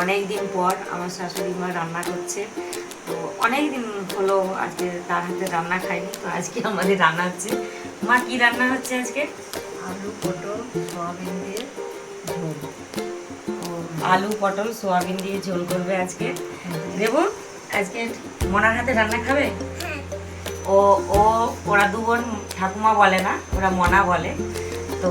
অনেক দিন পর আমার শাশুড়ি মা রান্না করছে। তো অনেক দিন হলো আজকে তার হাতে রান্না খাইনি, তো আজকে আমাদের রান্না হচ্ছে। মা কি রান্না হচ্ছে আজকে? আলু পটল সয়াবিন দিয়ে ঝোল। আলু পটল সোয়াবিন দিয়ে ঝোল করবে আজকে। দেবো আজকে মনার হাতে রান্না খাবে? ও ও ওরা দু বোন ঠাকুমা বলে না, ওরা মনা বলে। তো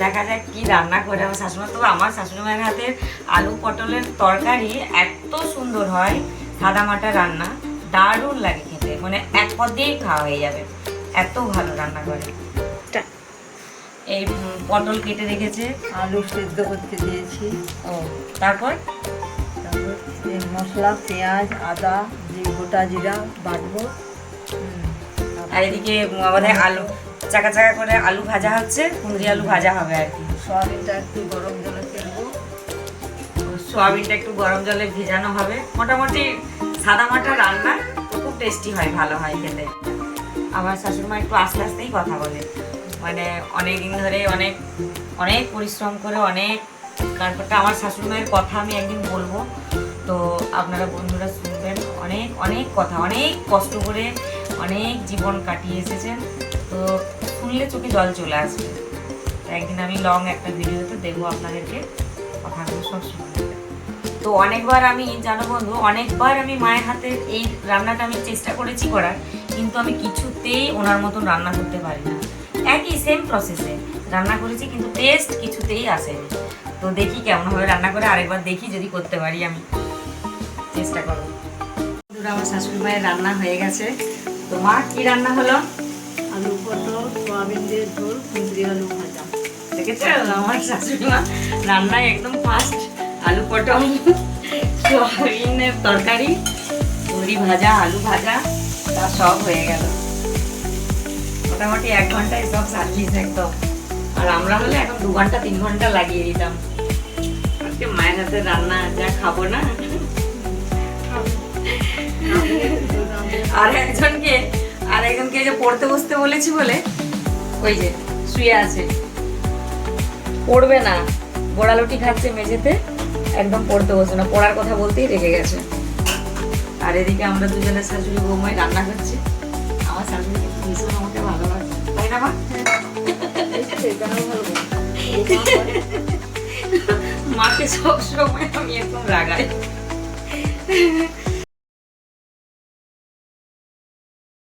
দেখা যাক কি রান্না করে আমার শাশুড়ি। তো আমার শাশুড়ি মায়ের হাতের আলু পটলের তরকারি এত সুন্দর হয়, সাদা মাটা রান্না, দারুণ লাগে খেতে, মানে এক পদ দিয়েই খাওয়া হয়ে যাবে, এত ভালো রান্না করে। এই পটল কেটে রেখেছে, আলু সেদ্ধ করতে দিয়েছি। ও তারপর তারপর এই মশলা পেঁয়াজ আদা গোটা জিরা বাটবো। আর এদিকে আমাদের আলু চাকা চাকা করে আলু ভাজা হচ্ছে, কুঁদরি আলু ভাজা হবে আর কি। সয়াবিনটা একটু গরম জলে ফেলবো। সোয়াবিনটা একটু গরম জলে ভেজানো হবে। মোটামুটি সাদা মাটা রান্না খুব টেস্টি হয়, ভালো হয় খেতে। আমার শাশুড়ি মা একটু আস্তে আস্তেই কথা বলে, মানে অনেক দিন ধরে অনেক অনেক পরিশ্রম করে অনেক, তারপরটা আমার শাশুড়ি মায়ের কথা আমি একদিন বলবো, তো আপনারা বন্ধুরা শুনবেন। অনেক অনেক কথা, অনেক কষ্ট করে অনেক জীবন কাটিয়ে এসেছেন, তো শুনলে চোখে জল চলে আসবে। তো একদিন আমি লং একটা ভিডিওতে দেবো আপনাদেরকে, কথাগুলো সব শুনবে। তো অনেকবার আমি জানো বন্ধু, অনেকবার আমি মায়ের হাতে এই রান্নাটা আমি চেষ্টা করেছি করার, কিন্তু আমি কিছুতেই ওনার মতন রান্না করতে পারি না। একই সেম প্রসেসে রান্না করেছি, কিন্তু টেস্ট কিছুতেই আসেনি। তো দেখি কেমনভাবে রান্না করে, আরেকবার দেখি যদি করতে পারি, আমি চেষ্টা করবো। বন্ধুরা, আমার শাশুড়ি মায়ের রান্না হয়ে গেছে। তো মা কি রান্না হলো? আলু পটল সয়াবিন দিয়ে ঝোল কুঁদরি আলু ভাজা। দেখেছো আমার শাশুড়ি মা রান্নায় একদম ফার্স্ট আলু পটল সোয়াবিনের তরকারি, কুঁদরি ভাজা, আলু ভাজা, তা সব হয়ে গেল। মোটামুটি 1 ঘন্টায় সব সার্ভিস একদম। আর আমরা হলে এখন 2 ঘন্টা 3 ঘন্টা লাগিয়ে দিতাম। আজকে মায়ের হাতে রান্না যা খাবো না। আর একজনকে যে পড়তে বসতে বলেছি বলে ওই যে শুয়ে আছে, পড়বে না, গোড়ালুটি খাচ্ছে মেঝেতে, একদম পড়তে বসে না, পড়ার কথা বলতেই রেগে গেছে। আর এদিকে আমরা দুজনের শাশুড়ি বৌমাই রান্না করছি। আমার শাশুড়ি কিন্তু ভীষণ আমাকে ভালোবাসে, তাই না মা? মাকে সব সময় আমি একদম রাগাই।